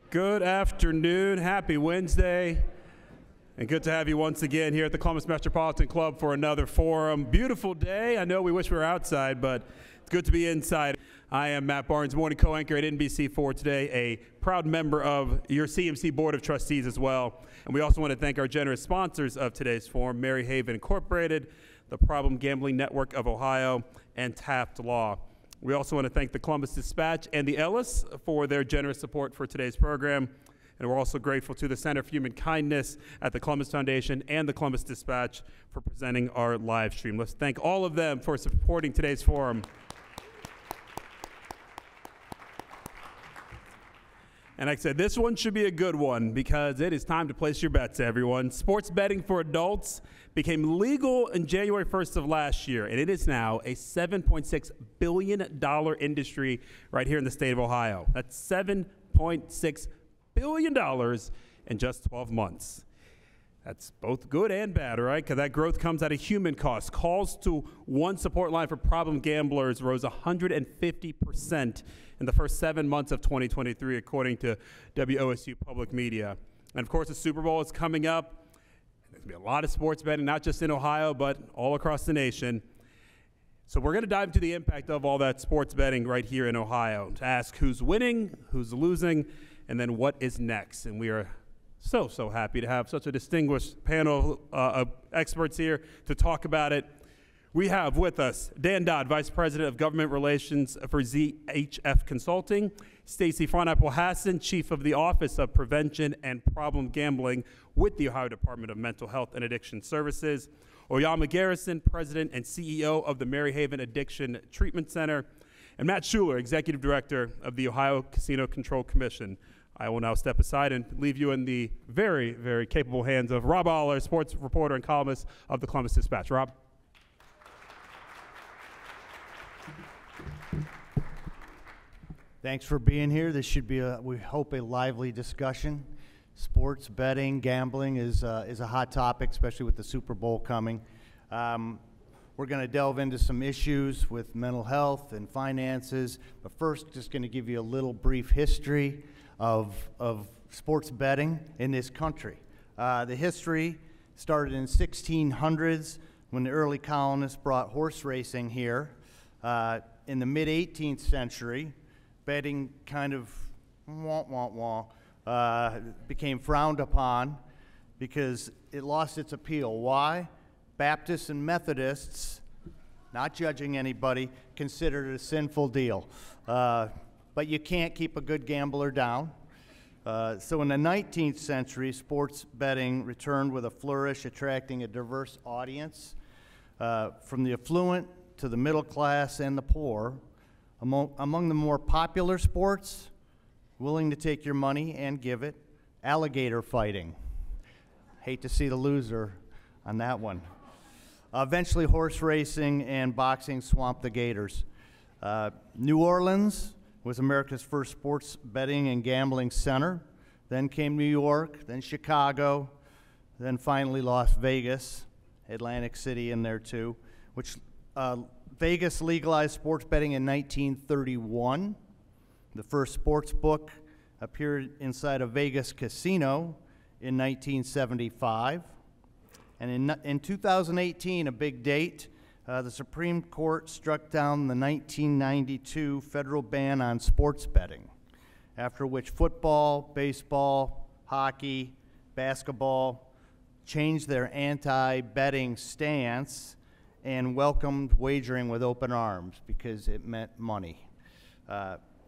Good afternoon, happy Wednesday, and good to have you once again here at the Columbus Metropolitan Club for another forum. Beautiful day. I know we wish we were outside, but it's good to be inside. I am Matt Barnes, morning co-anchor at NBC4 today, a proud member of your CMC Board of Trustees as well. And we also want to thank our generous sponsors of today's forum, Mary Haven Incorporated, the Problem Gambling Network of Ohio, and Taft Law. We also want to thank the Columbus Dispatch and the Ellis for their generous support for today's program. And we're also grateful to the Center for Human Kindness at the Columbus Foundation and the Columbus Dispatch for presenting our live stream. Let's thank all of them for supporting today's forum. And like I said, this one should be a good one because it is time to place your bets, everyone. Sports betting for adults became legal in January 1st of last year, and it is now a $7.6 billion industry right here in the state of Ohio. That's $7.6 billion in just 12 months. That's both good and bad, right? Because that growth comes at a human cost. Calls to one support line for problem gamblers rose 150% in the first 7 months of 2023, according to WOSU Public Media. And of course, the Super Bowl is coming up. There's going to be a lot of sports betting, not just in Ohio, but all across the nation. So we're going to dive into the impact of all that sports betting right here in Ohio to ask who's winning, who's losing, and then what is next. And we are so happy to have such a distinguished panel of experts here to talk about it. We have with us Dan Dodd, Vice President of Government Relations for ZHF Consulting, Stacy Fronapple-Hassan, Chief of the Office of Prevention and Problem Gambling with the Ohio Department of Mental Health and Addiction Services, Oyama Garrison, President and CEO of the Mary Haven Addiction Treatment Center, and Matt Schuler, Executive Director of the Ohio Casino Control Commission. I will now step aside and leave you in the very, very capable hands of Rob Aller, sports reporter and columnist of the Columbus Dispatch. Rob. Thanks for being here. This should be, we hope, a lively discussion. Sports betting, gambling is a hot topic, especially with the Super Bowl coming. We're going to delve into some issues with mental health and finances, but first, just going to give you a little brief history of sports betting in this country. The history started in 1600s when the early colonists brought horse racing here. In the mid-18th century, betting kind of became frowned upon because it lost its appeal. Why? Baptists and Methodists, not judging anybody, considered it a sinful deal. But you can't keep a good gambler down. So in the 19th century, sports betting returned with a flourish, attracting a diverse audience from the affluent to the middle class and the poor. Among the more popular sports, willing to take your money and give it, alligator fighting. Hate to see the loser on that one. Eventually, horse racing and boxing swamped the gators. New Orleans was America's first sports betting and gambling center. Then came New York, then Chicago, then finally Las Vegas, Atlantic City in there too, which Vegas legalized sports betting in 1931. The first sports book appeared inside a Vegas casino in 1975. And in 2018, a big date, the Supreme Court struck down the 1992 federal ban on sports betting, after which football, baseball, hockey, basketball changed their anti-betting stance and welcomed wagering with open arms because it meant money.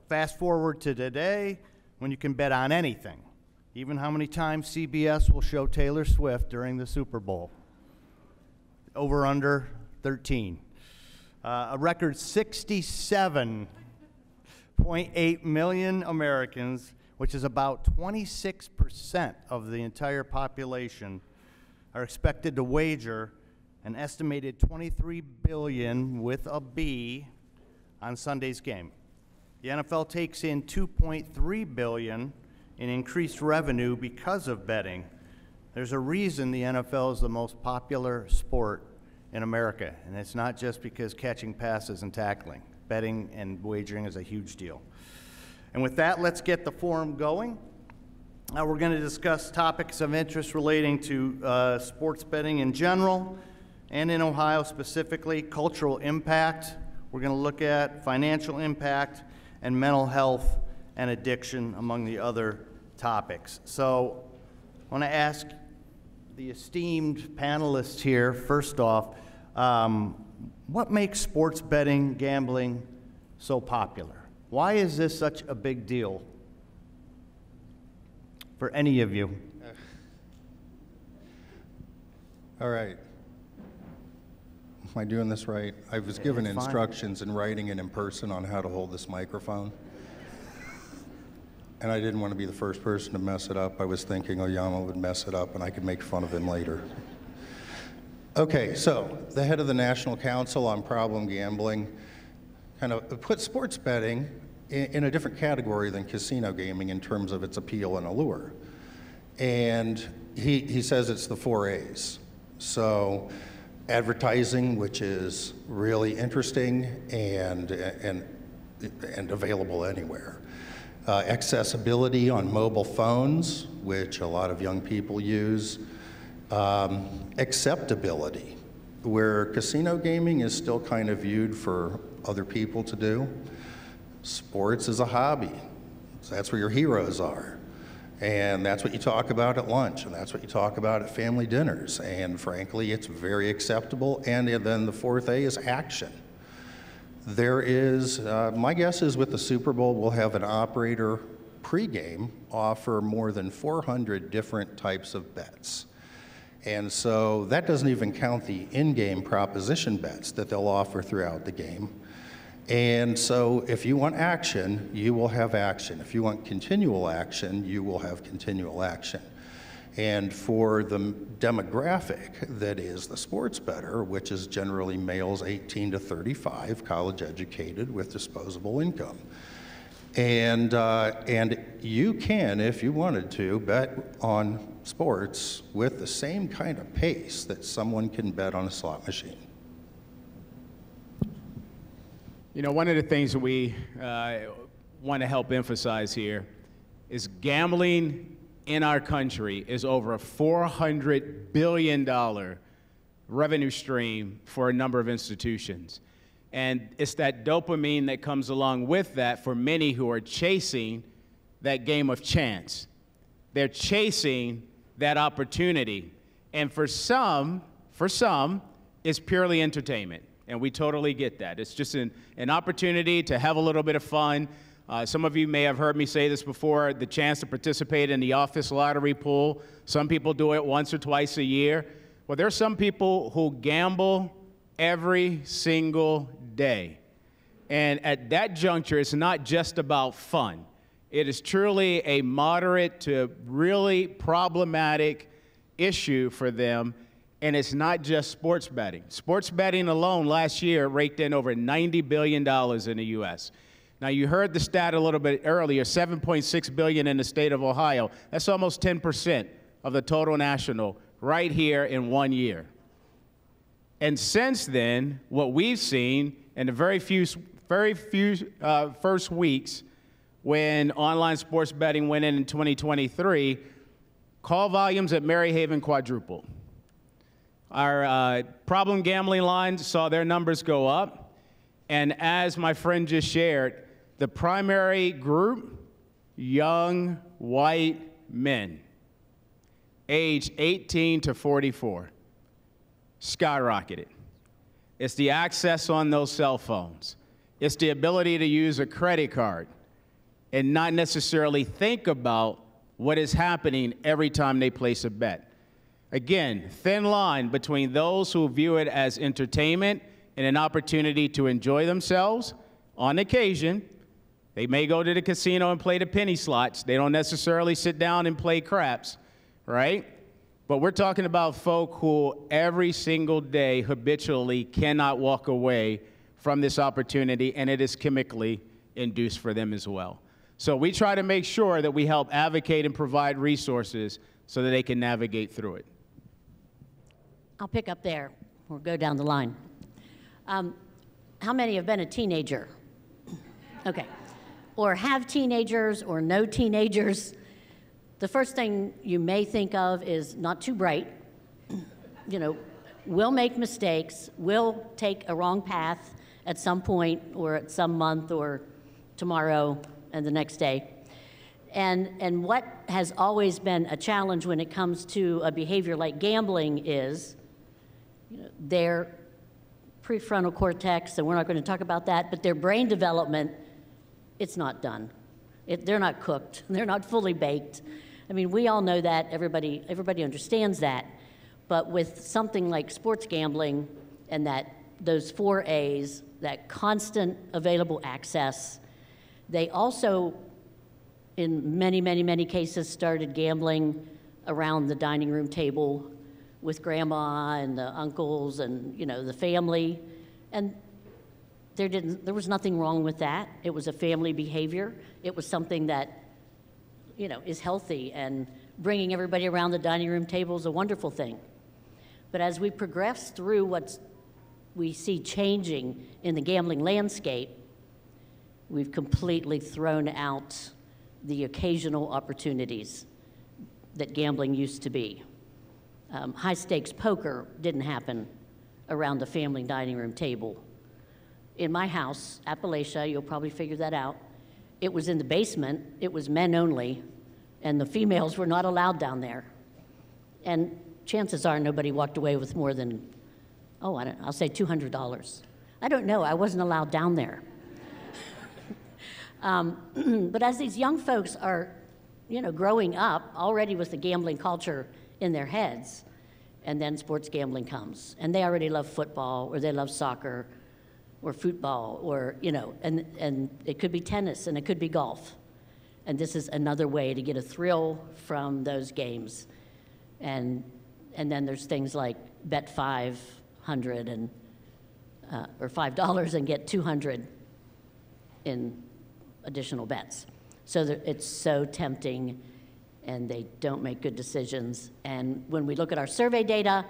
Fast forward to today, when you can bet on anything, even how many times CBS will show Taylor Swift during the Super Bowl. Over under 13. A record 67.8 million Americans, which is about 26% of the entire population, are expected to wager an estimated $23 billion with a B on Sunday's game. The NFL takes in $2.3 billion in increased revenue because of betting. There's a reason the NFL is the most popular sport in America, and it's not just because catching passes and tackling. Betting and wagering is a huge deal. And with that, let's get the forum going. We're going to discuss topics of interest relating to sports betting in general and in Ohio specifically, cultural impact. We're going to look at financial impact and mental health and addiction, among the other topics. So I want to ask the esteemed panelists here, first off, what makes sports betting, gambling so popular? Why is this such a big deal for any of you? All right. Am I doing this right? I was given Fine. instructions in writing and in person on how to hold this microphone. And I didn't want to be the first person to mess it up. I was thinking Oyama would mess it up and I could make fun of him later. Okay, so the head of the National Council on Problem Gambling kind of put sports betting in a different category than casino gaming in terms of its appeal and allure. And he says it's the 4 A's. So advertising, which is really interesting and available anywhere. Accessibility on mobile phones, which a lot of young people use. Acceptability, where casino gaming is still kind of viewed for other people to do. Sports is a hobby. So that's where your heroes are. And that's what you talk about at lunch, and that's what you talk about at family dinners. And frankly, it's very acceptable. And then the 4th A is action. There is, my guess is with the Super Bowl, we'll have an operator pregame offer more than 400 different types of bets. And so that doesn't even count the in-game proposition bets that they'll offer throughout the game. And so if you want action, you will have action. If you want continual action, you will have continual action. And for the demographic that is the sports bettor, which is generally males 18 to 35, college educated with disposable income. And you can, if you wanted to, bet on sports with the same kind of pace that someone can bet on a slot machine. You know, one of the things that we want to help emphasize here is gambling in our country is over a $400 billion revenue stream for a number of institutions. And it's that dopamine that comes along with that for many who are chasing that game of chance. They're chasing that opportunity. And for some, it's purely entertainment. And we totally get that. It's just an opportunity to have a little bit of fun. Some of you may have heard me say this before, the chance to participate in the office lottery pool. Some people do it once or twice a year. Well, there are some people who gamble every single day. And at that juncture, it's not just about fun. It is truly a moderate to really problematic issue for them. And it's not just sports betting. Sports betting alone last year raked in over $90 billion in the U.S. Now, you heard the stat a little bit earlier, $7.6 billion in the state of Ohio. That's almost 10% of the total national right here in 1 year. And since then, what we've seen in the very few first weeks when online sports betting went in 2023, call volumes at Maryhaven quadrupled. Our problem gambling lines saw their numbers go up. And as my friend just shared, the primary group, young white men, aged 18 to 44, skyrocketed. It's the access on those cell phones. It's the ability to use a credit card and not necessarily think about what is happening every time they place a bet. Again, thin line between those who view it as entertainment and an opportunity to enjoy themselves. On occasion, they may go to the casino and play the penny slots. They don't necessarily sit down and play craps, right? But we're talking about folk who every single day habitually cannot walk away from this opportunity, and it is chemically induced for them as well. So we try to make sure that we help advocate and provide resources so that they can navigate through it. I'll pick up there or go down the line. How many have been a teenager? Okay. Or have teenagers or know teenagers? The first thing you may think of is not too bright. You know, we'll make mistakes, we'll take a wrong path at some point or at some month or tomorrow and the next day. And what has always been a challenge when it comes to a behavior like gambling is, you know, their prefrontal cortex, and we're not going to talk about that, but their brain development, it's not done. They're not cooked. They're not fully baked. I mean, we all know that. Everybody understands that. But with something like sports gambling and those 4 A's, that constant available access, they also, in many, many, many cases, started gambling around the dining room table with grandma and the uncles and, you know, the family. And there was nothing wrong with that. It was a family behavior. It was something that, you know, is healthy, and bringing everybody around the dining room table is a wonderful thing. But as we progress through what we see changing in the gambling landscape, we've completely thrown out the occasional opportunities that gambling used to be. High-stakes poker didn't happen around the family dining room table. In my house, Appalachia, you'll probably figure that out, it was in the basement, it was men only, and the females were not allowed down there. And chances are nobody walked away with more than, I'll say $200. I don't know, I wasn't allowed down there. But as these young folks are, you know, growing up already with the gambling culture in their heads, and then sports gambling comes, and they already love football, or they love soccer, or football, or, you know, and it could be tennis, and it could be golf. And this is another way to get a thrill from those games. And then there's things like bet $500 or $5 and get 200 in additional bets. So it's so tempting, and they don't make good decisions. And when we look at our survey data,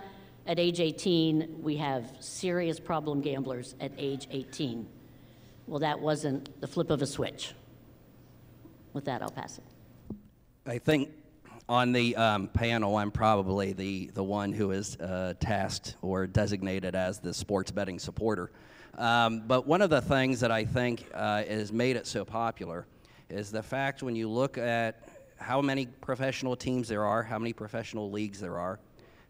at age 18, we have serious problem gamblers at age 18. Well, that wasn't the flip of a switch. With that, I'll pass it. I think on the panel, I'm probably the one who is tasked or designated as the sports betting supporter. But one of the things that I think has made it so popular is the fact when you look at how many professional teams there are, how many professional leagues there are,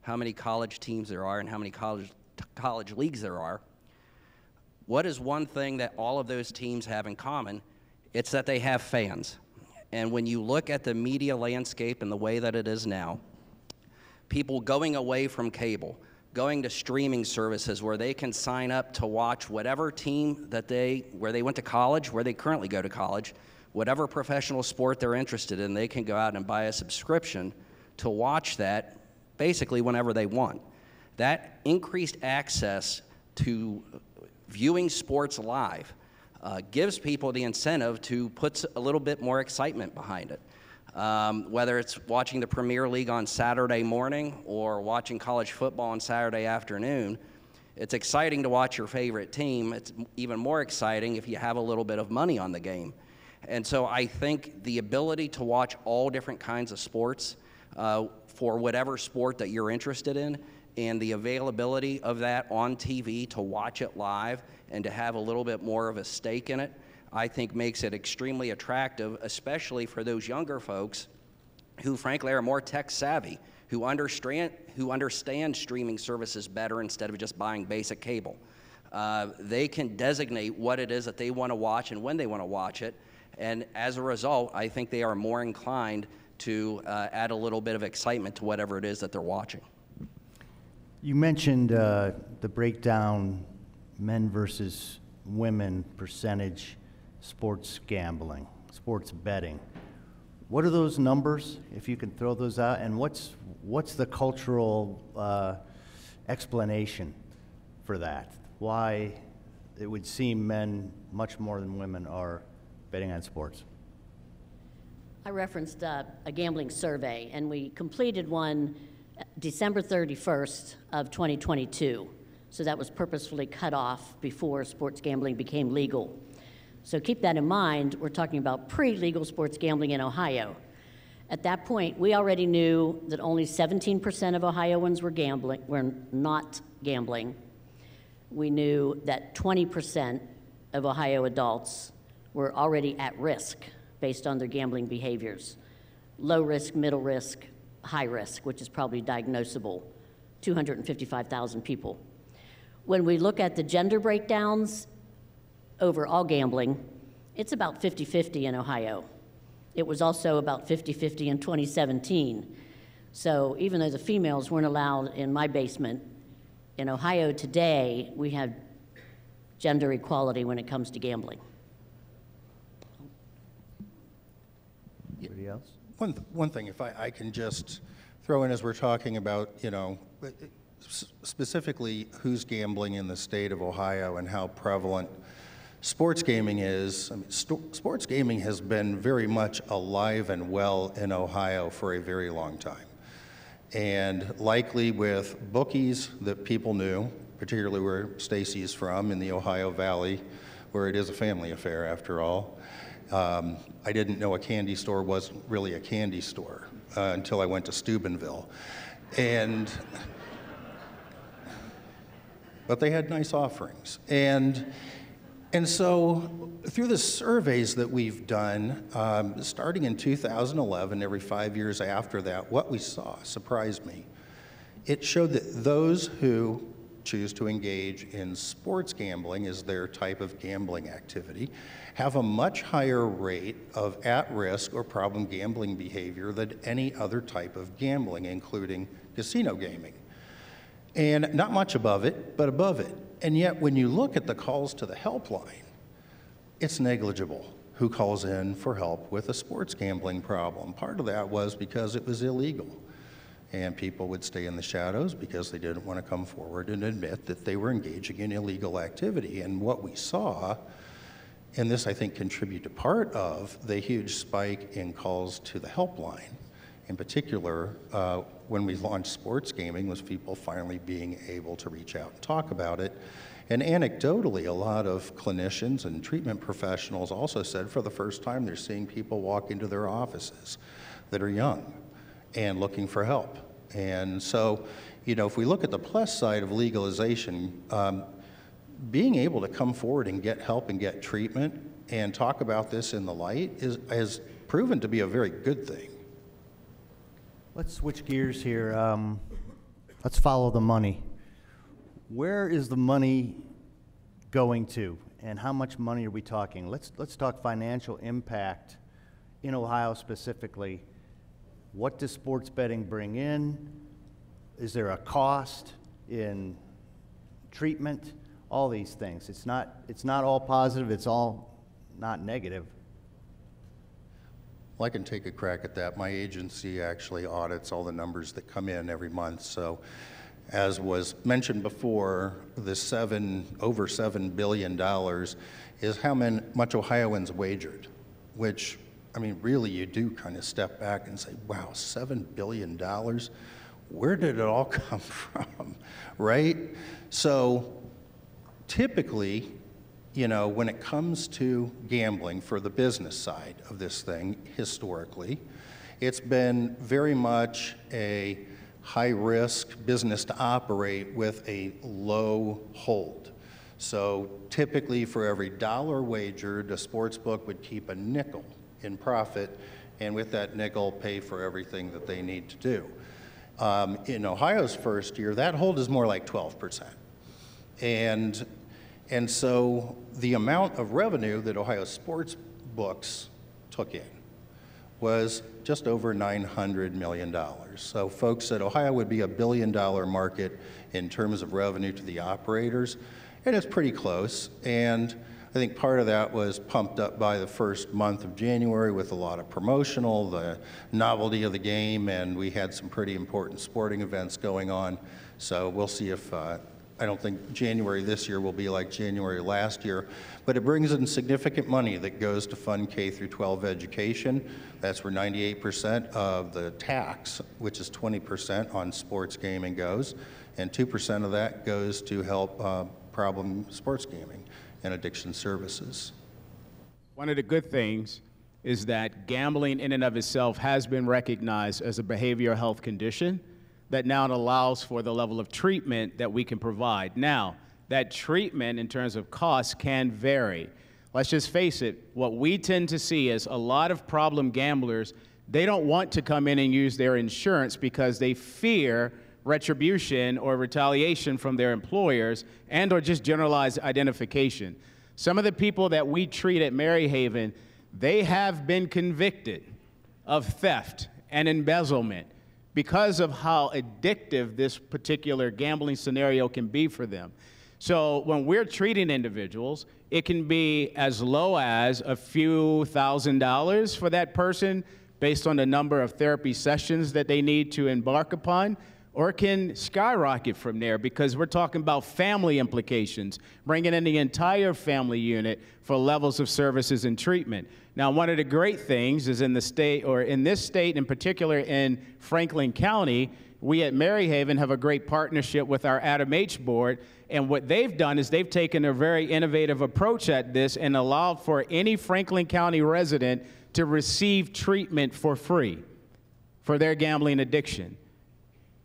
how many college teams there are, and how many college leagues there are, what is one thing that all of those teams have in common? It's that they have fans. And when you look at the media landscape and the way that it is now, people going away from cable, going to streaming services where they can sign up to watch whatever team where they went to college, where they currently go to college, whatever professional sport they're interested in, they can go out and buy a subscription to watch that basically whenever they want. That increased access to viewing sports live gives people the incentive to put a little bit more excitement behind it. Whether it's watching the Premier League on Saturday morning or watching college football on Saturday afternoon, it's exciting to watch your favorite team. It's even more exciting if you have a little bit of money on the game. And so I think the ability to watch all different kinds of sports for whatever sport that you're interested in, and the availability of that on TV to watch it live and to have a little bit more of a stake in it, I think makes it extremely attractive, especially for those younger folks who frankly are more tech savvy, who understand streaming services better instead of just buying basic cable. They can designate what it is that they want to watch and when they want to watch it, and as a result, I think they are more inclined to add a little bit of excitement to whatever it is that they're watching. You mentioned the breakdown, men versus women percentage, sports gambling, sports betting. What are those numbers, if you can throw those out, and what's the cultural explanation for that? Why it would seem men much more than women are betting on sports? I referenced a gambling survey, and we completed one December 31st of 2022. So that was purposefully cut off before sports gambling became legal. So keep that in mind. We're talking about pre-legal sports gambling in Ohio. At that point, we already knew that only 17% of Ohioans were not gambling. We knew that 20% of Ohio adults were already at risk based on their gambling behaviors. Low risk, middle risk, high risk, which is probably diagnosable, 255,000 people. When we look at the gender breakdowns over all gambling, it's about 50-50 in Ohio. It was also about 50-50 in 2017. So even though the females weren't allowed in my basement, in Ohio today, we have gender equality when it comes to gambling. Anybody else? One thing, if I can just throw in as we're talking about, you know, specifically who's gambling in the state of Ohio and how prevalent sports gaming is. I mean, sports gaming has been very much alive and well in Ohio for a very long time. And likely with bookies that people knew, particularly where Stacy's from in the Ohio Valley, where it is a family affair after all. I didn't know a candy store wasn't really a candy store until I went to Steubenville. But they had nice offerings. And so through the surveys that we've done, starting in 2011, every 5 years after that, what we saw surprised me. It showed that those who choose to engage in sports gambling as their type of gambling activity have a much higher rate of at-risk or problem gambling behavior than any other type of gambling, including casino gaming. And not much above it, but above it. And yet, when you look at the calls to the helpline, it's negligible who calls in for help with a sports gambling problem. Part of that was because it was illegal. And people would stay in the shadows because they didn't want to come forward and admit that they were engaging in illegal activity. And what we saw, and this I think contributed to part of the huge spike in calls to the helpline, in particular, when we launched sports gaming, was people finally being able to reach out and talk about it. And anecdotally, a lot of clinicians and treatment professionals also said for the first time they're seeing people walk into their offices that are young and looking for help. And so, you know, if we look at the plus side of legalization, being able to come forward and get help and get treatment and talk about this in the light has proven to be a very good thing. Let's switch gears here. Let's follow the money. Where is the money going to, and how much money are we talking? Let's talk financial impact in Ohio specifically. What does sports betting bring in? Is there a cost in treatment? All these things. It's not all positive. It's all not negative. Well, I can take a crack at that. My agency actually audits all the numbers that come in every month. So, as was mentioned before, the over $7 billion is how much Ohioans wagered, which, I mean, really you do kind of step back and say, wow, $7 billion? Where did it all come from, right? So typically, you know, when it comes to gambling for the business side of this thing, historically, it's been very much a high-risk business to operate with a low hold. So typically for every dollar wagered, a sports book would keep a nickel in profit, and with that nickel pay for everything that they need to do. In Ohio's first year, that hold is more like 12%. And so the amount of revenue that Ohio sports books took in was just over $900 million. So folks said Ohio would be a $1 billion market in terms of revenue to the operators, and it's pretty close. And I think part of that was pumped up by the first month of January with a lot of promotional, the novelty of the game, and we had some pretty important sporting events going on. So we'll see if, I don't think January this year will be like January last year, but it brings in significant money that goes to fund K through 12 education. That's where 98% of the tax, which is 20% on sports gaming, goes, and 2% of that goes to help problem sports gaming and addiction services. One of the good things is that gambling in and of itself has been recognized as a behavioral health condition that now allows for the level of treatment that we can provide. Now, that treatment in terms of cost can vary. Let's just face it, what we tend to see is a lot of problem gamblers, they don't want to come in and use their insurance because they fear retribution or retaliation from their employers and or just generalized identification. Some of the people that we treat at Maryhaven, they have been convicted of theft and embezzlement because of how addictive this particular gambling scenario can be for them. So when we're treating individuals, it can be as low as a few $1,000s for that person based on the number of therapy sessions that they need to embark upon, or it can skyrocket from there because we're talking about family implications, bringing in the entire family unit for levels of services and treatment. Now, one of the great things is in the state, or in this state in particular in Franklin County, we at Maryhaven have a great partnership with our Adam H. board, and what they've done is they've taken a very innovative approach at this and allowed for any Franklin County resident to receive treatment for free for their gambling addiction.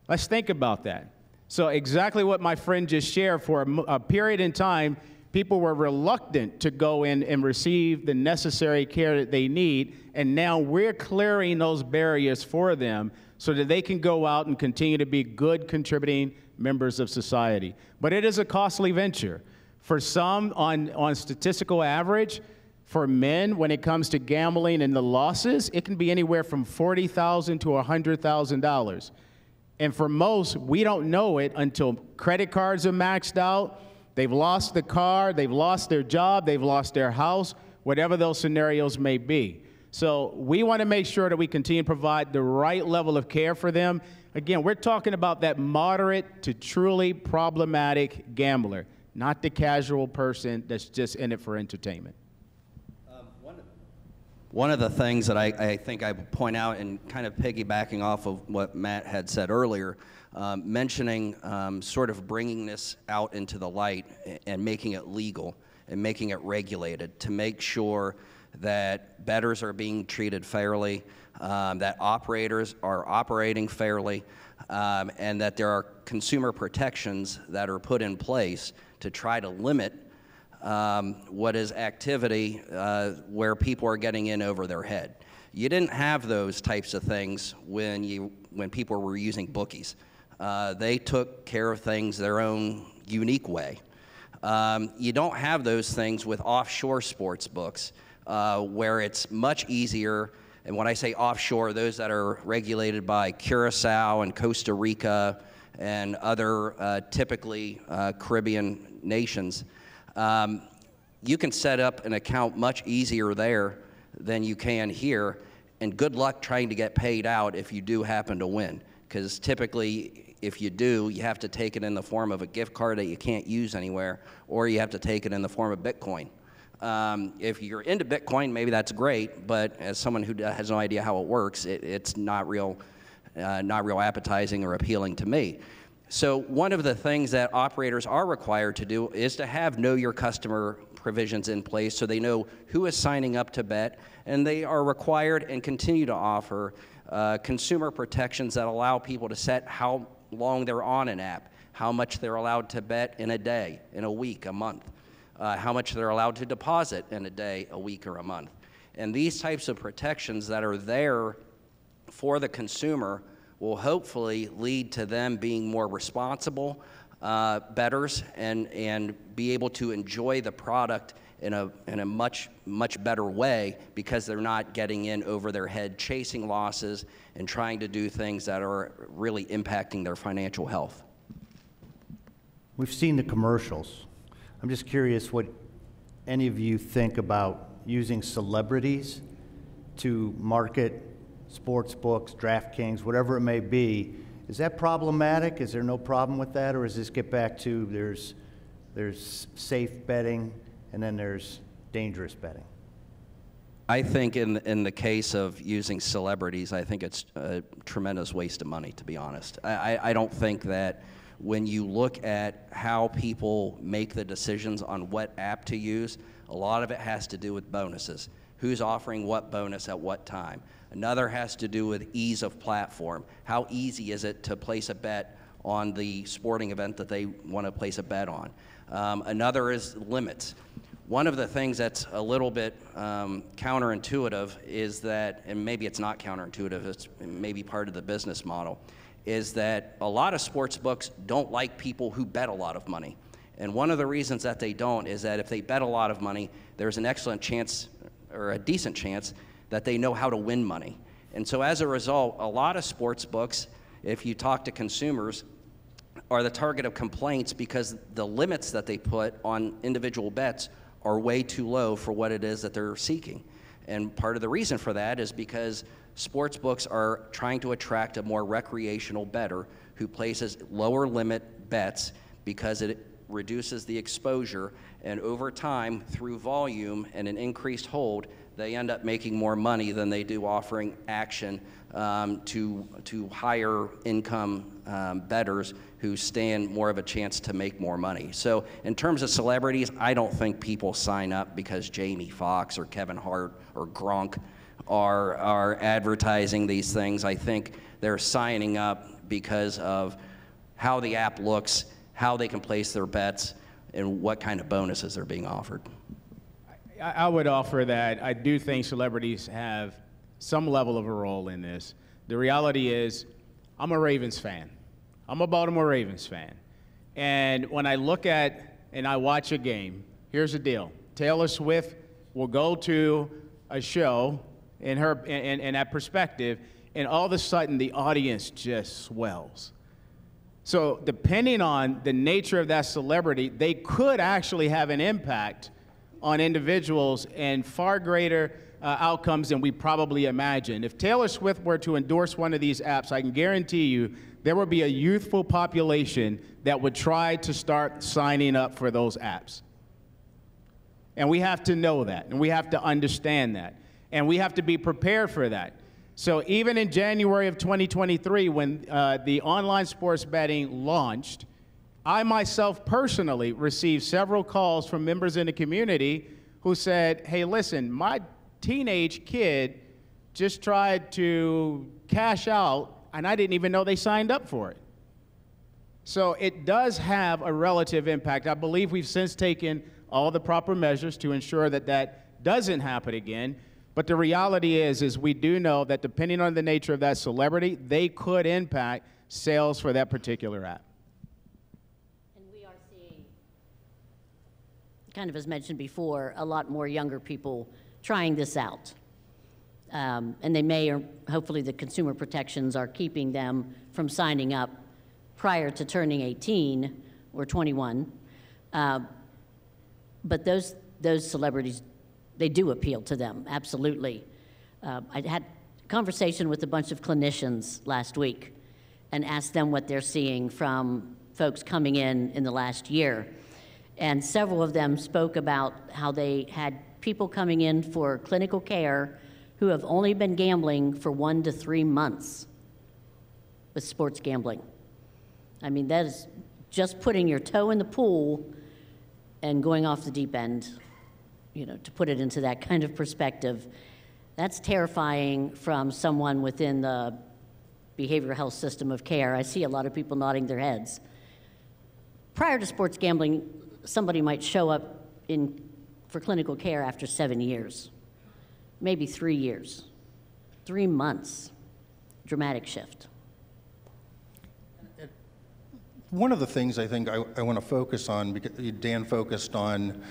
Let's think about that. So exactly what my friend just shared, for a period in time, people were reluctant to go in and receive the necessary care that they need, and now we're clearing those barriers for them so that they can go out and continue to be good contributing members of society. But it is a costly venture. For some, on statistical average, for men, when it comes to gambling and the losses, it can be anywhere from $40,000 to $100,000. And for most, we don't know it until credit cards are maxed out, they've lost the car, they've lost their job, they've lost their house, whatever those scenarios may be. So we want to make sure that we continue to provide the right level of care for them. Again, we're talking about that moderate to truly problematic gambler, not the casual person that's just in it for entertainment. One of the things that I think I would point out, and kind of piggybacking off of what Matt had said earlier, mentioning sort of bringing this out into the light and making it legal and making it regulated to make sure that bettors are being treated fairly, that operators are operating fairly, and that there are consumer protections that are put in place to try to limit what is activity where people are getting in over their head. You didn't have those types of things when people were using bookies. They took care of things their own unique way. You don't have those things with offshore sports books where it's much easier. And when I say offshore, those that are regulated by Curacao and Costa Rica and other typically Caribbean nations, you can set up an account much easier there than you can here, and good luck trying to get paid out if you do happen to win, because typically if you do, you have to take it in the form of a gift card that you can't use anywhere, or you have to take it in the form of Bitcoin. If you're into Bitcoin, maybe that's great, but as someone who has no idea how it works, it's not real appetizing or appealing to me. So one of the things that operators are required to do is to have know your customer provisions in place so they know who is signing up to bet, and they are required and continue to offer consumer protections that allow people to set how long they're on an app, how much they're allowed to bet in a day, in a week, a month, how much they're allowed to deposit in a day, a week, or a month. And these types of protections that are there for the consumer will hopefully lead to them being more responsible bettors and be able to enjoy the product in a much better way, because they're not getting in over their head, chasing losses and trying to do things that are really impacting their financial health. We've seen the commercials. I'm just curious what any of you think about using celebrities to market sports books, DraftKings, whatever it may be. Is that problematic? Is there no problem with that? Or does this get back to there's safe betting and then there's dangerous betting? I think in the case of using celebrities, I think it's a tremendous waste of money, to be honest. I don't think that when you look at how people make the decisions on what app to use, a lot of it has to do with bonuses. who's offering what bonus at what time. Another has to do with ease of platform. How easy is it to place a bet on the sporting event that they want to place a bet on? Another is limits. One of the things that's a little bit counterintuitive is that, and maybe it's not counterintuitive, it's maybe part of the business model, is that a lot of sports books don't like people who bet a lot of money. And one of the reasons that they don't is that if they bet a lot of money, there's an excellent chance, or a decent chance, that they know how to win money. And so as a result, a lot of sports books, if you talk to consumers, are the target of complaints because the limits that they put on individual bets are way too low for what it is that they're seeking. And part of the reason for that is because sports books are trying to attract a more recreational bettor who places lower limit bets because it reduces the exposure, and over time, through volume and an increased hold, they end up making more money than they do offering action to higher income bettors who stand more of a chance to make more money. So in terms of celebrities, I don't think people sign up because Jamie Foxx or Kevin Hart or Gronk are advertising these things. I think they're signing up because of how the app looks, how they can place their bets, and what kind of bonuses are being offered. I would offer that I do think celebrities have some level of a role in this. The reality is, I'm a Ravens fan. I'm a Baltimore Ravens fan. And when I look at and I watch a game, here's the deal. Taylor Swift will go to a show in that perspective, and all of a sudden the audience just swells. So depending on the nature of that celebrity, they could actually have an impact on individuals and far greater outcomes than we probably imagine. If Taylor Swift were to endorse one of these apps, I can guarantee you there would be a youthful population that would try to start signing up for those apps. And we have to know that, and we have to understand that, and we have to be prepared for that. So even in January of 2023, when the online sports betting launched, I myself personally received several calls from members in the community who said, hey, listen, my teenage kid just tried to cash out, and I didn't even know they signed up for it. So it does have a relative impact. I believe we've since taken all the proper measures to ensure that that doesn't happen again. But the reality is we do know that depending on the nature of that celebrity, they could impact sales for that particular app. And we are seeing, kind of as mentioned before, a lot more younger people trying this out. And they may, or hopefully the consumer protections are keeping them from signing up prior to turning 18 or 21. But those celebrities, they do appeal to them, absolutely. I had a conversation with a bunch of clinicians last week and asked them what they're seeing from folks coming in the last year. And several of them spoke about how they had people coming in for clinical care who have only been gambling for 1 to 3 months with sports gambling. I mean, that is just putting your toe in the pool and going off the deep end. You know, to put it into that kind of perspective, that's terrifying from someone within the behavioral health system of care. I see a lot of people nodding their heads. Prior to sports gambling, somebody might show up for clinical care after 7 years, maybe 3 years, 3 months, dramatic shift. One of the things I think I want to focus on, because Dan focused on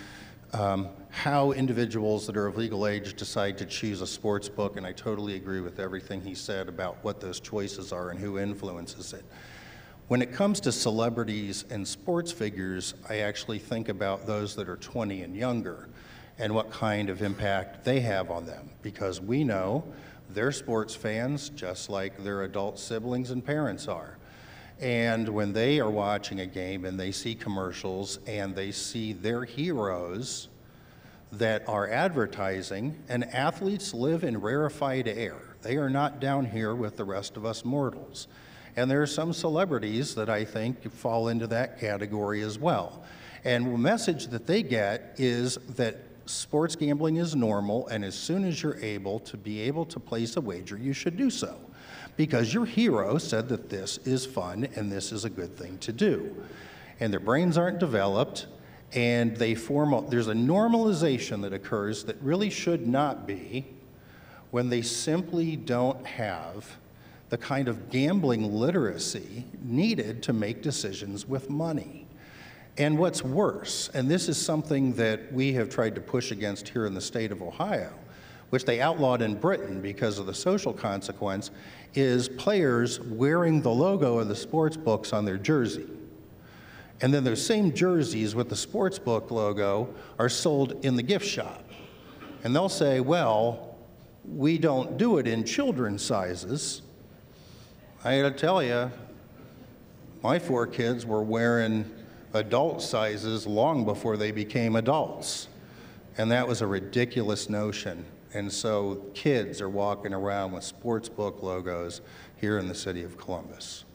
how individuals that are of legal age decide to choose a sports book, and I totally agree with everything he said about what those choices are and who influences it. When it comes to celebrities and sports figures, I actually think about those that are 20 and younger and what kind of impact they have on them, because we know they're sports fans just like their adult siblings and parents are. And when they are watching a game and they see commercials and they see their heroes that are advertising, and athletes live in rarefied air. They are not down here with the rest of us mortals. And there are some celebrities that I think fall into that category as well. And the message that they get is that sports gambling is normal, and as soon as you're able to place a wager, you should do so. Because your hero said that this is fun and this is a good thing to do. And their brains aren't developed, and there's a normalization that occurs that really should not be when they simply don't have the kind of gambling literacy needed to make decisions with money. And what's worse, and this is something that we have tried to push against here in the state of Ohio, which they outlawed in Britain because of the social consequence, is players wearing the logo of the sports books on their jersey. And then those same jerseys with the sports book logo are sold in the gift shop. And they'll say, well, we don't do it in children's sizes. I gotta tell you, my 4 kids were wearing adult sizes long before they became adults. And that was a ridiculous notion. And so kids are walking around with sports book logos here in the city of Columbus.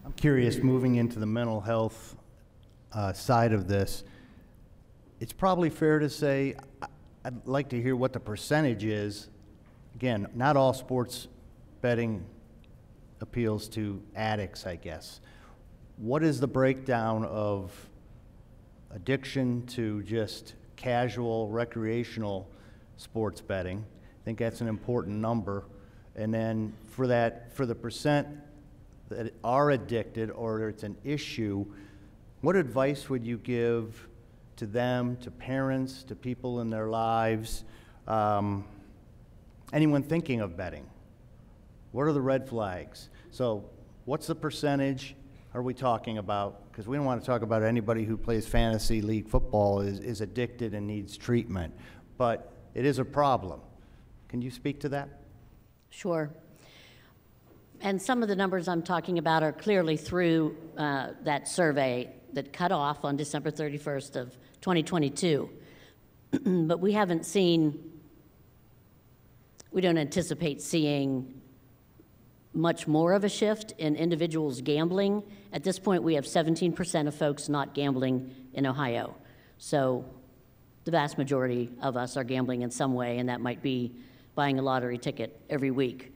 I'm curious, moving into the mental health side of this, it's probably fair to say, I'd like to hear what the percentage is. Again, not all sports betting appeals to addicts, I guess. What is the breakdown of addiction to just casual, recreational sports betting? I think that's an important number. And then for the percent that are addicted or it's an issue, what advice would you give to them, to parents, to people in their lives, anyone thinking of betting? What are the red flags? So what's the percentage are we talking about? Because we don't want to talk about anybody who plays fantasy league football is addicted and needs treatment. But it is a problem. Can you speak to that? Sure. And some of the numbers I'm talking about are clearly through that survey that cut off on December 31st of 2022. But we don't anticipate seeing much more of a shift in individuals gambling. At this point, we have 17% of folks not gambling in Ohio. So the vast majority of us are gambling in some way, and that might be buying a lottery ticket every week.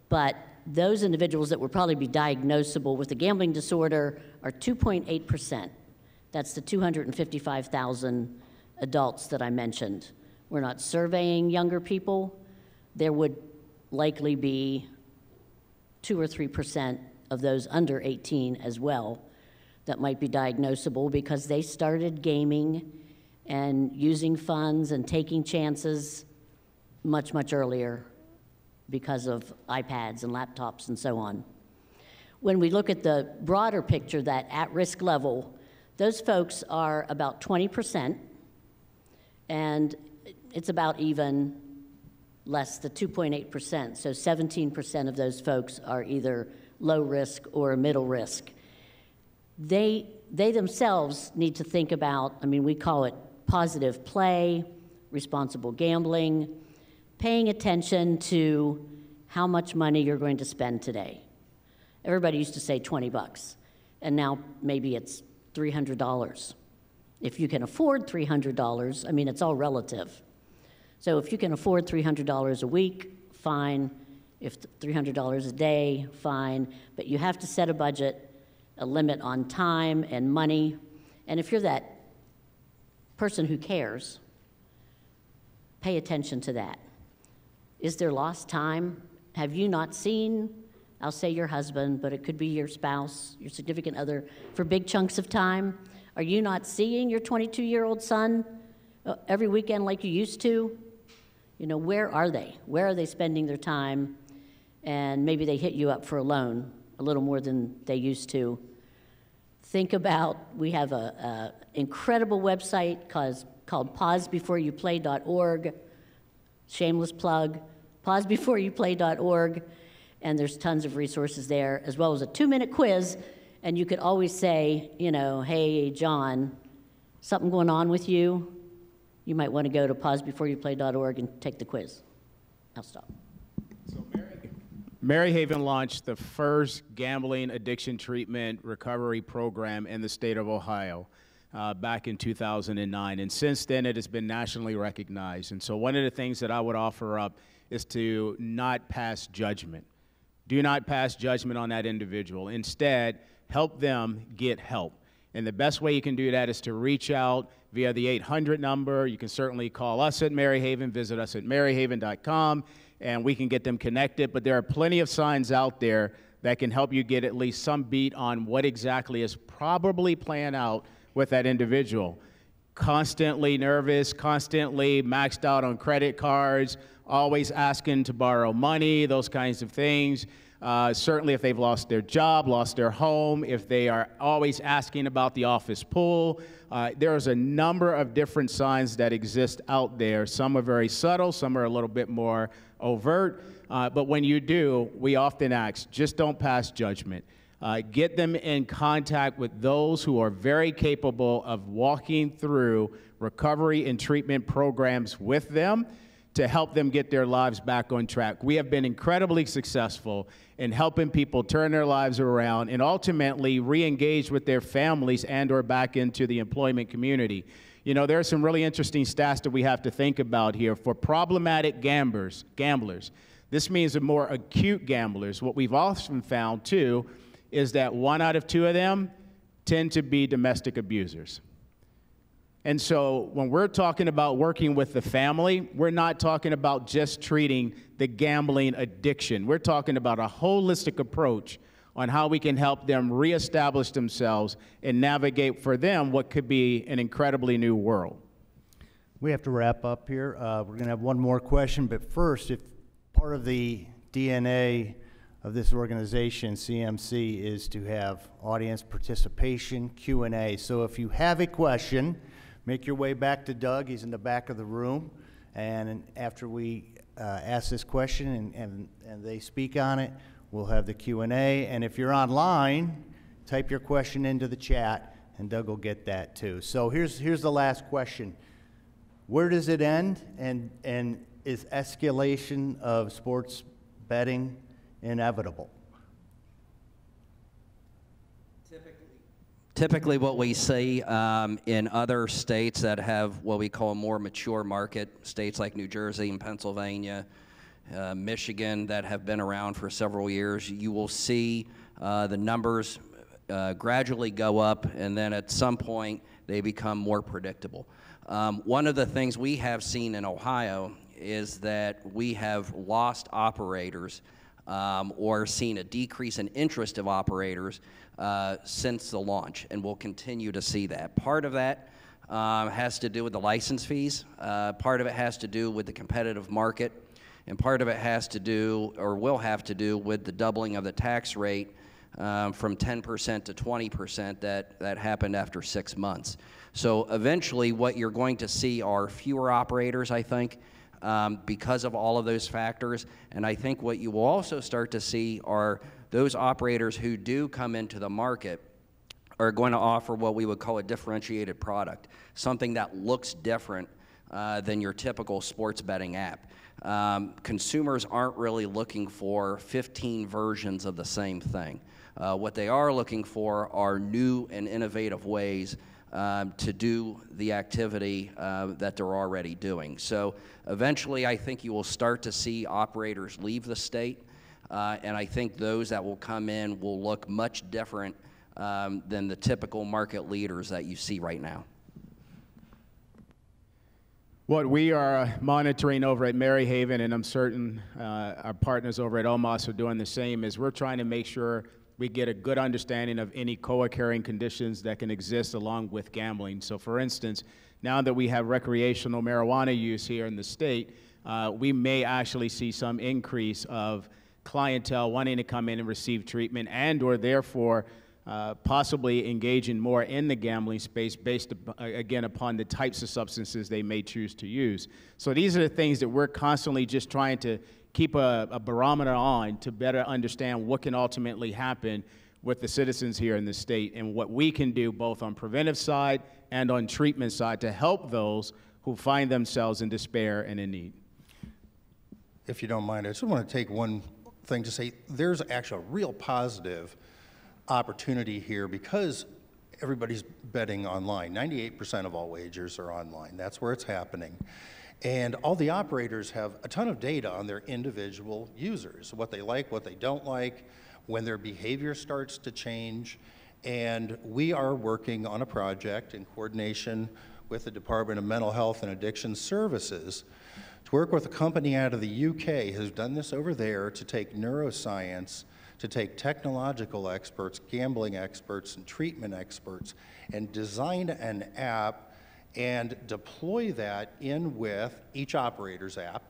But those individuals that would probably be diagnosable with a gambling disorder are 2.8%. That's the 255,000 adults that I mentioned. We're not surveying younger people. There would likely be 2 or 3% of those under 18 as well that might be diagnosable because they started gaming and using funds and taking chances much, much earlier because of iPads and laptops and so on. When we look at the broader picture, that at-risk level, those folks are about 20%, and it's about even less the 2.8%. So 17% of those folks are either low risk or middle risk. They themselves need to think about, we call it positive play, responsible gambling, paying attention to how much money you're going to spend today. Everybody used to say 20 bucks, and now maybe it's $300. If you can afford $300, it's all relative. So if you can afford $300 a week, fine. If $300 a day, fine. But you have to set a budget, a limit on time and money. And if you're that person who cares, pay attention to that. Is there lost time? Have you not seen, I'll say your husband, but it could be your spouse, your significant other, for big chunks of time? Are you not seeing your 22-year-old son every weekend like you used to? Where are they? Where are they spending their time? And maybe they hit you up for a loan a little more than they used to. Think about, we have an incredible website called pausebeforeyouplay.org. Shameless plug, pausebeforeyouplay.org. And there's tons of resources there, as well as a 2-minute quiz. And you could always say, hey, John, something going on with you? You might want to go to pausebeforeyouplay.org and take the quiz. I'll stop. So Maryhaven launched the first gambling addiction treatment recovery program in the state of Ohio. back in 2009. And since then, it has been nationally recognized. And so one of the things that I would offer up is to not pass judgment. Do not pass judgment on that individual. Instead, help them get help. And the best way you can do that is to reach out via the 800 number. You can certainly call us at Maryhaven, visit us at maryhaven.com, and we can get them connected. But there are plenty of signs out there that can help you get at least some beat on what exactly is probably playing out with that individual. Constantly nervous, constantly maxed out on credit cards, always asking to borrow money, those kinds of things. Certainly if they've lost their job, lost their home, if they are always asking about the office pool. There's a number of different signs that exist out there. Some are very subtle, some are a little bit more overt. But when you do, we often ask, just don't pass judgment. Get them in contact with those who are very capable of walking through recovery and treatment programs with them to help them get their lives back on track. We have been incredibly successful in helping people turn their lives around and ultimately re-engage with their families and or back into the employment community. You know, there are some really interesting stats that we have to think about here. For problematic gamblers, this means the more acute gamblers. What we've often found, too, is that 1 out of 2 of them tend to be domestic abusers. And so when we're talking about working with the family, we're not talking about just treating the gambling addiction. We're talking about a holistic approach on how we can help them reestablish themselves and navigate for them what could be an incredibly new world. We have to wrap up here. We're going to have one more question, but first, if part of the DNA of this organization, CMC, is to have audience participation, Q&A. So if you have a question, make your way back to Doug. He's in the back of the room. And after we ask this question and they speak on it, we'll have the Q&A. And if you're online, type your question into the chat, and Doug will get that too. So here's the last question. Where does it end? And is escalation of sports betting inevitable? Typically what we see in other states that have what we call a more mature market, states like New Jersey and Pennsylvania, Michigan, that have been around for several years, you will see the numbers gradually go up, and then at some point they become more predictable. One of the things we have seen in Ohio is that we have lost operators or seen a decrease in interest of operators since the launch, and we'll continue to see that. Part of that has to do with the license fees. Part of it has to do with the competitive market, and part of it has to do, or will have to do, with the doubling of the tax rate from 10% to 20% that happened after 6 months. So eventually what you're going to see are fewer operators, I think, because of all of those factors. And I think what you will also start to see are those operators who do come into the market are going to offer what we would call a differentiated product, something that looks different than your typical sports betting app. Consumers aren't really looking for 15 versions of the same thing. What they are looking for are new and innovative ways to do the activity that they're already doing. So eventually I think you will start to see operators leave the state, and I think those that will come in will look much different than the typical market leaders that you see right now. What we are monitoring over at Maryhaven, and I'm certain our partners over at OMOS are doing the same, is we're trying to make sure we get a good understanding of any co-occurring conditions that can exist along with gambling. So for instance, now that we have recreational marijuana use here in the state, we may actually see some increase of clientele wanting to come in and receive treatment, and or therefore possibly engaging more in the gambling space based, again, upon the types of substances they may choose to use. So these are the things that we're constantly just trying to keep a barometer on to better understand what can ultimately happen with the citizens here in the state, and what we can do both on preventive side and on treatment side to help those who find themselves in despair and in need. If you don't mind, I just want to take one thing to say. There's actually a real positive opportunity here, because everybody's betting online. 98% of all wagers are online. That's where it's happening. And all the operators have a ton of data on their individual users, what they like, what they don't like, when their behavior starts to change. And we are working on a project in coordination with the Department of Mental Health and Addiction Services to work with a company out of the UK who's done this over there to take neuroscience, to take technological experts, gambling experts, and treatment experts, and design an app and deploy that in with each operator's app.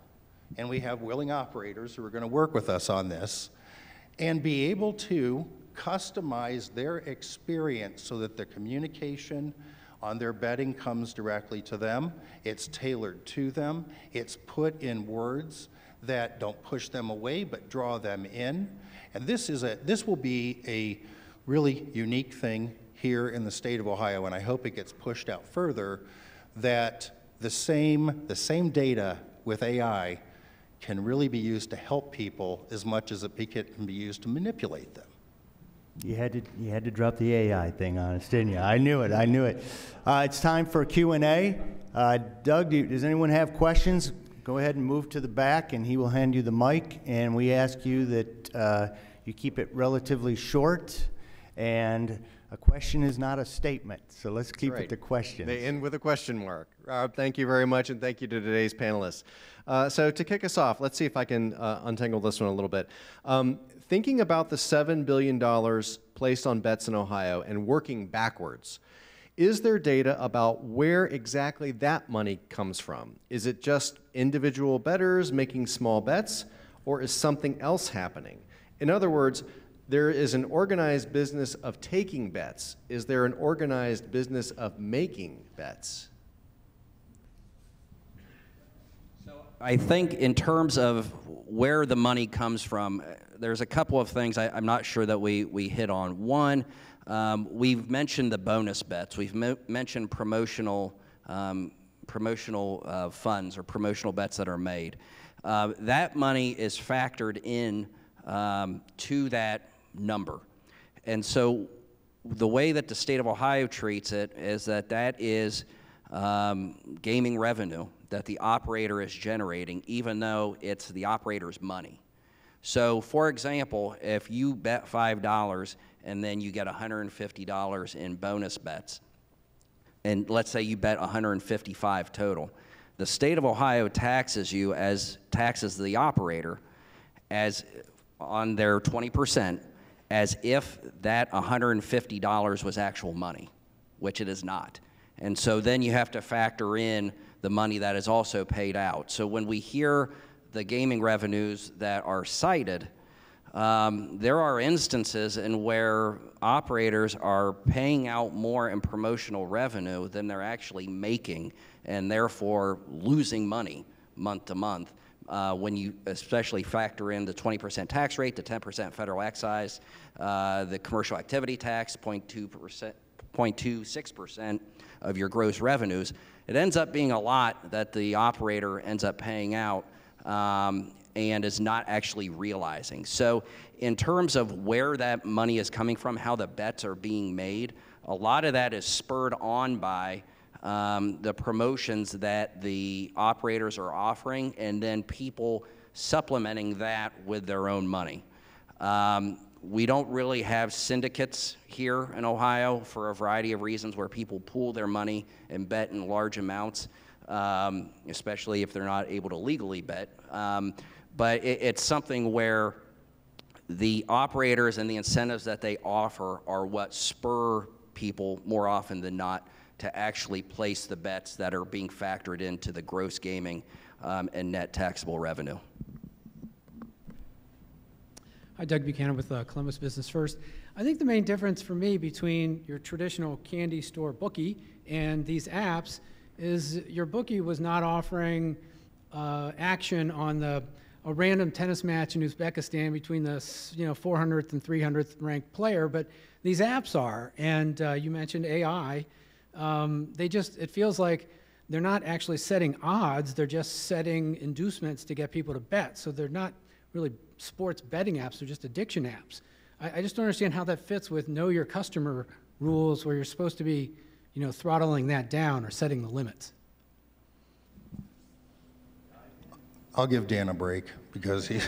And we have willing operators who are going to work with us on this and be able to customize their experience so that the communication on their betting comes directly to them. It's tailored to them. It's put in words that don't push them away but draw them in. And this will be a really unique thing here in the state of Ohio, and I hope it gets pushed out further, that the same data with AI can really be used to help people as much as it can be used to manipulate them. You had to drop the AI thing on us, didn't you? I knew it. It's time for Q&A. Doug, does anyone have questions? Go ahead and move to the back, and he will hand you the mic. And we ask you that you keep it relatively short. And a question is not a statement, so let's keep it to questions. They end with a question mark. Rob, thank you very much, and thank you to today's panelists. So to kick us off, let's see if I can untangle this one a little bit. Thinking about the $7 billion placed on bets in Ohio and working backwards, is there data about where exactly that money comes from? Is it just individual bettors making small bets, or is something else happening? In other words, there is an organized business of taking bets. Is there an organized business of making bets? I think in terms of where the money comes from, there's a couple of things I'm not sure that we hit on. One, we've mentioned the bonus bets. We've mentioned promotional funds or promotional bets that are made. That money is factored in to that number. And so the way that the state of Ohio treats it is that is gaming revenue that the operator is generating, even though it's the operator's money. So, for example, if you bet $5 and then you get $150 in bonus bets, and let's say you bet $155 total, the state of Ohio taxes the operator as on their 20% as if that $150 was actual money, which it is not. And so then you have to factor in the money that is also paid out. So when we hear the gaming revenues that are cited, there are instances in where operators are paying out more in promotional revenue than they're actually making, and therefore losing money month to month. When you especially factor in the 20% tax rate, the 10% federal excise, the commercial activity tax, 0.26% of your gross revenues, it ends up being a lot that the operator ends up paying out and is not actually realizing. So in terms of where that money is coming from, how the bets are being made, a lot of that is spurred on by the promotions that the operators are offering, and then people supplementing that with their own money. We don't really have syndicates here in Ohio for a variety of reasons where people pool their money and bet in large amounts, especially if they're not able to legally bet. But it's something where the operators and the incentives that they offer are what spur people more often than not to actually place the bets that are being factored into the gross gaming and net taxable revenue. Hi, Doug Buchanan with Columbus Business First. I think the main difference for me between your traditional candy store bookie and these apps is your bookie was not offering action on a random tennis match in Uzbekistan between the 400th and 300th ranked player, but these apps are. And you mentioned AI. It feels like they're not actually setting odds, they're just setting inducements to get people to bet. So they're not really sports betting apps, they're just addiction apps. I just don't understand how that fits with know your customer rules where you're supposed to be, throttling that down or setting the limits? I'll give Dan a break because he,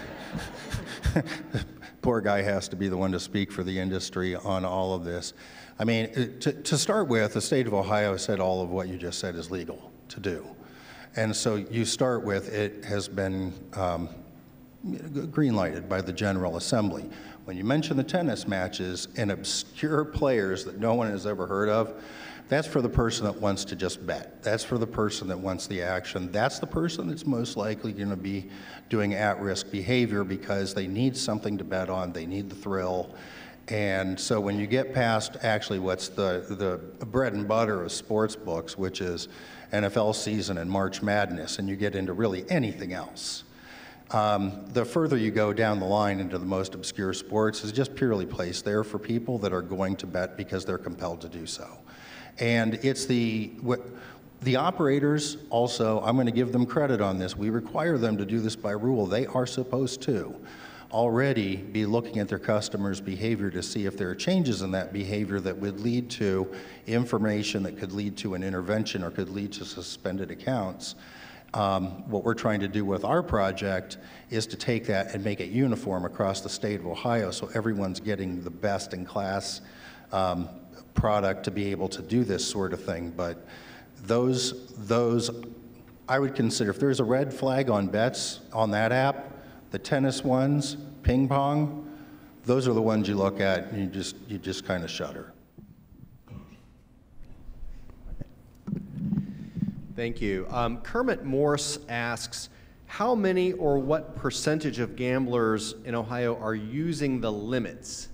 poor guy has to be the one to speak for the industry on all of this. I mean, to start with, the state of Ohio said all of what you just said is legal to do. And so you start with it has been green lighted by the General Assembly. When you mention the tennis matches and obscure players that no one has ever heard of, that's for the person that wants to just bet. That's for the person that wants the action. That's the person that's most likely going to be doing at-risk behavior because they need something to bet on, they need the thrill. And so when you get past actually what's the bread and butter of sports books, which is NFL season and March Madness, and you get into really anything else, the further you go down the line into the most obscure sports is just purely placed there for people that are going to bet because they're compelled to do so. And it's the operators also, I'm going to give them credit on this. We require them to do this by rule. They are supposed to already be looking at their customers' behavior to see if there are changes in that behavior that would lead to information that could lead to an intervention or could lead to suspended accounts. What we're trying to do with our project is to take that and make it uniform across the state of Ohio so everyone's getting the best in class product to be able to do this sort of thing. But those I would consider, if there's a red flag on bets on that app, the tennis ones, ping pong, those are the ones you look at and you just kind of shudder. Thank you. Kermit Morse asks, how many or what percentage of gamblers in Ohio are using the limits?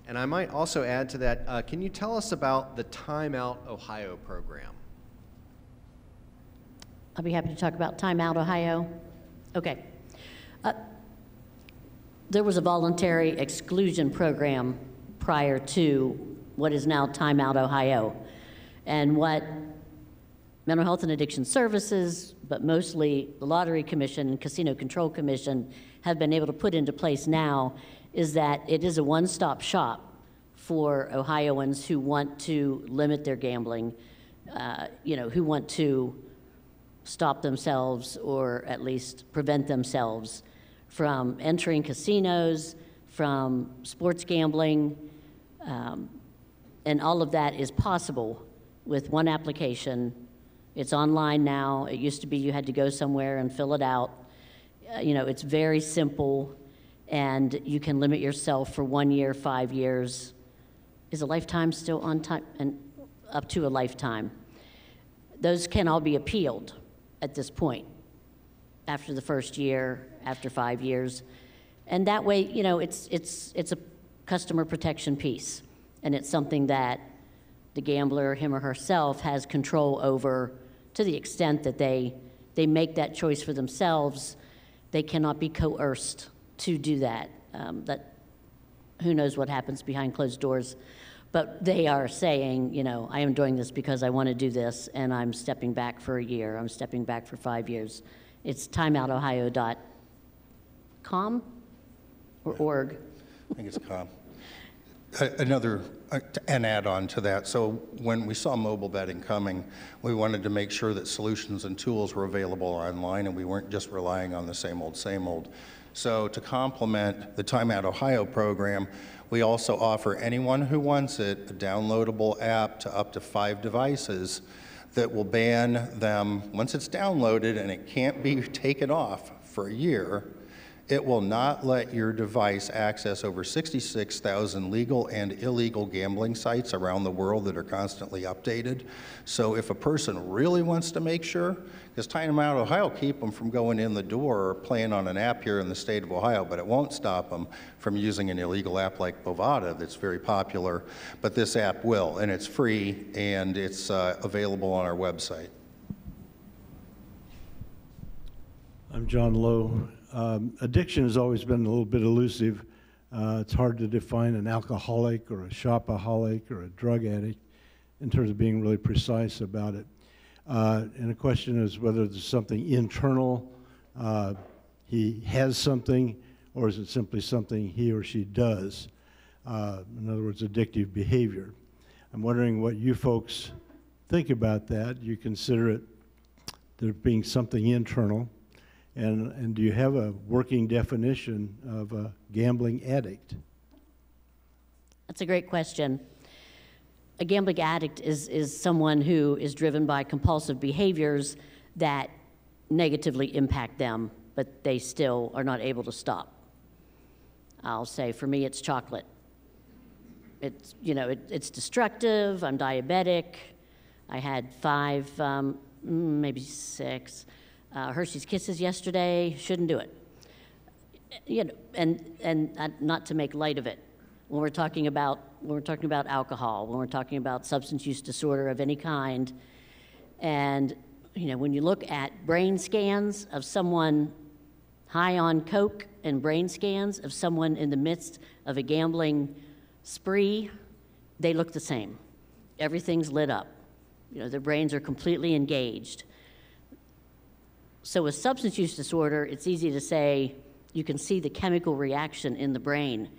And I might also add to that, can you tell us about the Time Out Ohio program? I'll be happy to talk about Time Out Ohio. Okay. There was a voluntary exclusion program prior to what is now Time Out Ohio. And what Mental Health and Addiction Services, but mostly the Lottery Commission and Casino Control Commission have been able to put into place now is that it is a one-stop shop for Ohioans who want to limit their gambling, who want to stop themselves or at least prevent themselves from entering casinos, from sports gambling, and all of that is possible with one application. It's online now. It used to be you had to go somewhere and fill it out. It's very simple, and you can limit yourself for 1 year, 5 years. Is a lifetime still on time? And up to a lifetime. Those can all be appealed at this point, after the first year, after 5 years. And that way, it's a customer protection piece, and it's something that the gambler, him or herself, has control over to the extent that they make that choice for themselves. They cannot be coerced to do that. Who knows what happens behind closed doors, but they are saying, I am doing this because I want to do this, and I'm stepping back for a year, I'm stepping back for 5 years. It's timeoutohio.com or org. I think it's com. An add-on to that. So when we saw mobile betting coming, we wanted to make sure that solutions and tools were available online and we weren't just relying on the same old, same old. So to complement the Time Out Ohio program, we also offer anyone who wants it a downloadable app to up to 5 devices that will ban them once it's downloaded and it can't be taken off for a year. It will not let your device access over 66,000 legal and illegal gambling sites around the world that are constantly updated. So if a person really wants to make sure, because Time Out Ohio keep them from going in the door or playing on an app here in the state of Ohio, but it won't stop them from using an illegal app like Bovada that's very popular. But this app will, and it's free, and it's available on our website. I'm John Lowe. Addiction has always been a little bit elusive. It's hard to define an alcoholic or a shopaholic or a drug addict in terms of being really precise about it. And the question is whether there's something internal, he has something, or is it simply something he or she does? In other words, addictive behavior. I'm wondering what you folks think about that. You consider it there being something internal, and do you have a working definition of a gambling addict? That's a great question. A gambling addict is someone who is driven by compulsive behaviors that negatively impact them, but they still are not able to stop. I'll say for me, it's chocolate. It's, you know, it's destructive. I'm diabetic. I had 5, maybe 6 Hershey's Kisses yesterday. Shouldn't do it. You know, and not to make light of it. When we're talking about alcohol, when we're talking about substance use disorder of any kind, and you know, when you look at brain scans of someone high on coke and brain scans of someone in the midst of a gambling spree, they look the same. Everything's lit up. You know, their brains are completely engaged. So with substance use disorder, it's easy to say you can see the chemical reaction in the brain.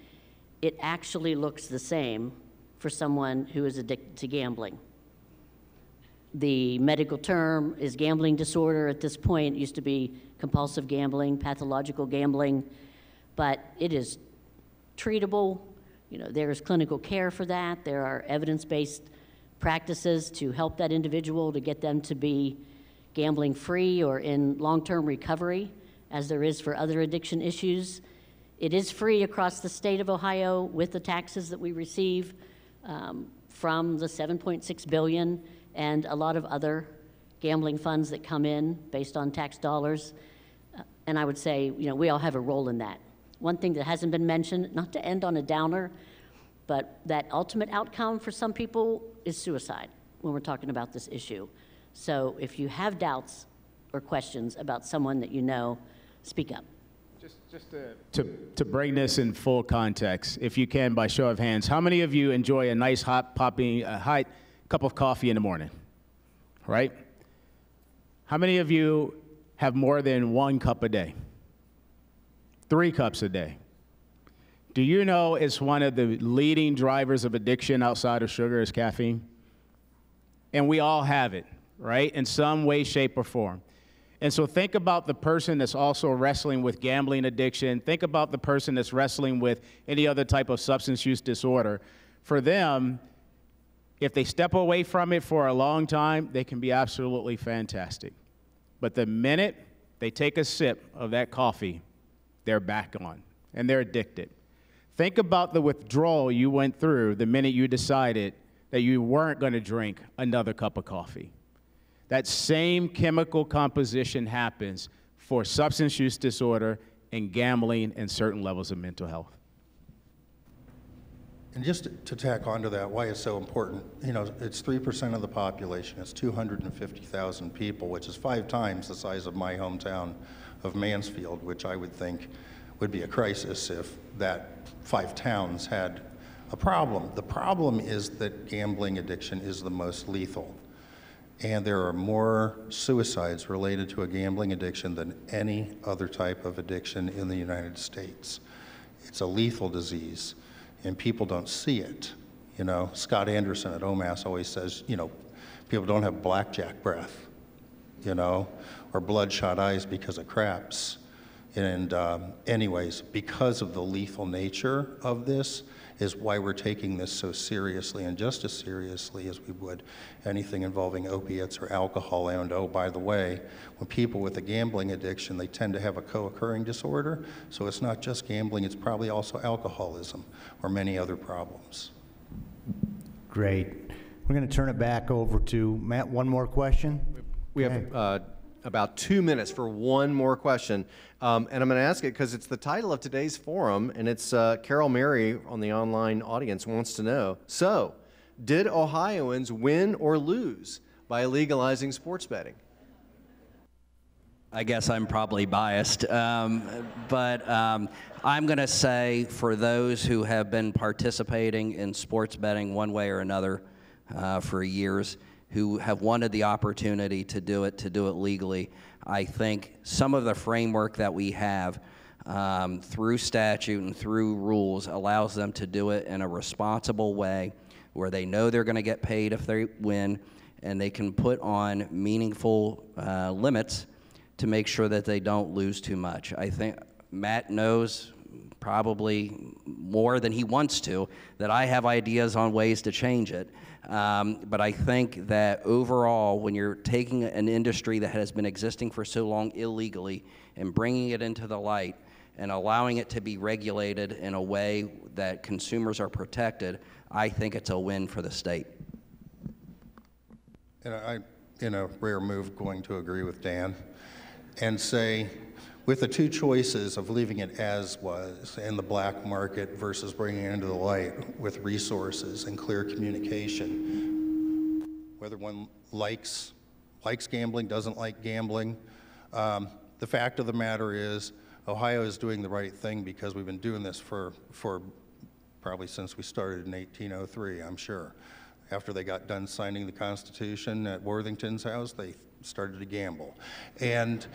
It actually looks the same for someone who is addicted to gambling. The medical term is gambling disorder. At this point, it used to be compulsive gambling, pathological gambling, but it is treatable. You know, there is clinical care for that. There are evidence-based practices to help that individual to get them to be gambling-free or in long-term recovery, as there is for other addiction issues. It is free across the state of Ohio with the taxes that we receive from the $7.6 billion and a lot of other gambling funds that come in based on tax dollars. And I would say, you know, we all have a role in that. One thing that hasn't been mentioned, not to end on a downer, but that ultimate outcome for some people is suicide when we're talking about this issue. So if you have doubts or questions about someone that you know, speak up. Just to bring this in full context, if you can, by show of hands, how many of you enjoy a nice hot cup of coffee in the morning, right? How many of you have more than 1 cup a day? 3 cups a day. Do you know it's one of the leading drivers of addiction outside of sugar is caffeine? And we all have it, right? In some way, shape, or form. And so think about the person that's also wrestling with gambling addiction. Think about the person that's wrestling with any other type of substance use disorder. For them, if they step away from it for a long time, they can be absolutely fantastic. But the minute they take a sip of that coffee, they're back on, and they're addicted. Think about the withdrawal you went through the minute you decided that you weren't going to drink another cup of coffee. That same chemical composition happens for substance use disorder and gambling and certain levels of mental health. And just to tack onto that, why it's so important, you know, it's 3% of the population. It's 250,000 people, which is 5 times the size of my hometown of Mansfield, which I would think would be a crisis if that 5 towns had a problem. The problem is that gambling addiction is the most lethal. And there are more suicides related to a gambling addiction than any other type of addiction in the United States. It's a lethal disease, and people don't see it. You know, Scott Anderson at OMAS always says, you know, people don't have blackjack breath, you know, or bloodshot eyes because of craps. And anyways, because of the lethal nature of this is why we're taking this so seriously, and just as seriously as we would anything involving opiates or alcohol. And oh, by the way, when people with a gambling addiction, they tend to have a co-occurring disorder. So it's not just gambling, it's probably also alcoholism or many other problems. Great. We're going to turn it back over to Matt. One more question? We have about 2 minutes for one more question. And I'm going to ask it because it's the title of today's forum, and it's Carol Mary on the online audience wants to know. So, did Ohioans win or lose by legalizing sports betting? I guess I'm probably biased, but I'm going to say for those who have been participating in sports betting one way or another for years, who have wanted the opportunity to do it legally, I think some of the framework that we have through statute and through rules allows them to do it in a responsible way where they know they're going to get paid if they win, and they can put on meaningful limits to make sure that they don't lose too much. I think Matt knows probably more than he wants to that I have ideas on ways to change it. But I think that overall, when you're taking an industry that has been existing for so long illegally and bringing it into the light and allowing it to be regulated in a way that consumers are protected, I think it's a win for the state. And I, in a rare move, going to agree with Dan and say, with the two choices of leaving it as was in the black market versus bringing it into the light with resources and clear communication, whether one likes gambling, doesn't like gambling, the fact of the matter is Ohio is doing the right thing because we've been doing this for probably since we started in 1803, I'm sure. After they got done signing the Constitution at Worthington's house, they started to gamble. And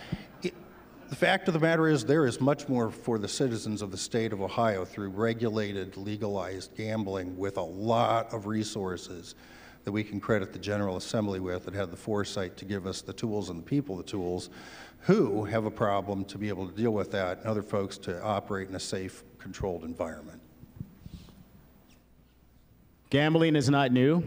the fact of the matter is there is much more for the citizens of the state of Ohio through regulated, legalized gambling with a lot of resources that we can credit the General Assembly with that had the foresight to give us the tools and the people the tools who have a problem to be able to deal with that and other folks to operate in a safe, controlled environment. Gambling is not new,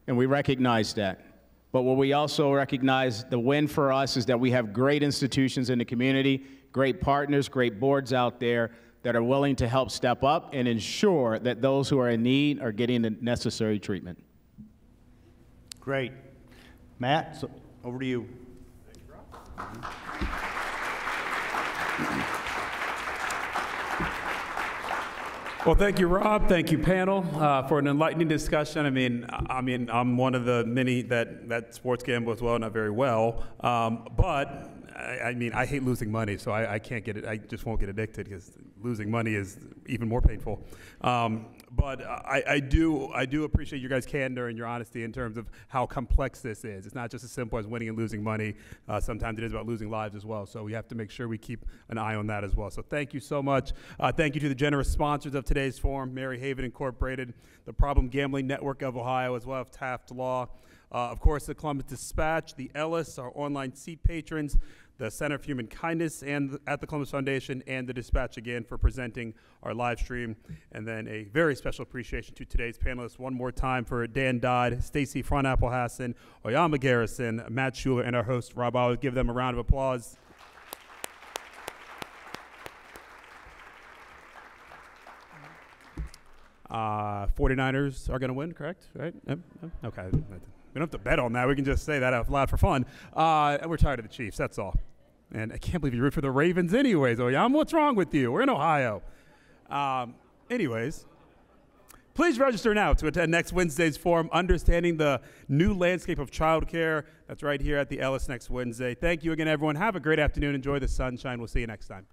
and we recognize that. But what we also recognize, the win for us is that we have great institutions in the community, great partners, great boards out there that are willing to help step up and ensure that those who are in need are getting the necessary treatment. Great. Matt, so over to you. Thank you, Rob. Well, thank you, Rob. Thank you, panel, for an enlightening discussion. I mean, I'm one of the many that sports gamble as well, not very well. But I mean, I hate losing money, so I can't get it. I just won't get addicted because losing money is even more painful. But I do appreciate your guys' candor and your honesty in terms of how complex this is. It's not just as simple as winning and losing money. Sometimes it is about losing lives as well. So we have to make sure we keep an eye on that as well. So thank you so much. Thank you to the generous sponsors of today's forum, Mary Haven Incorporated, the Problem Gambling Network of Ohio, as well as Taft Law. Of course, the Columbus Dispatch, the Ellis, our online seat patrons, the Center for Human Kindness and at the Columbus Foundation, and the Dispatch again for presenting our live stream. And then a very special appreciation to today's panelists one more time for Dan Dodd, Stacy Fronaple-Hassan, Oyama Garrison, Matt Schuler, and our host, Rob Olive. Give them a round of applause. '49ers are going to win, correct? Right? Yep. Okay. We don't have to bet on that. We can just say that out loud for fun. And we're tired of the Chiefs, that's all. And I can't believe you root for the Ravens anyways, Oyama. What's wrong with you? We're in Ohio. Anyways, please register now to attend next Wednesday's forum, Understanding the New Landscape of Childcare. That's right here at the Ellis next Wednesday. Thank you again, everyone. Have a great afternoon. Enjoy the sunshine. We'll see you next time.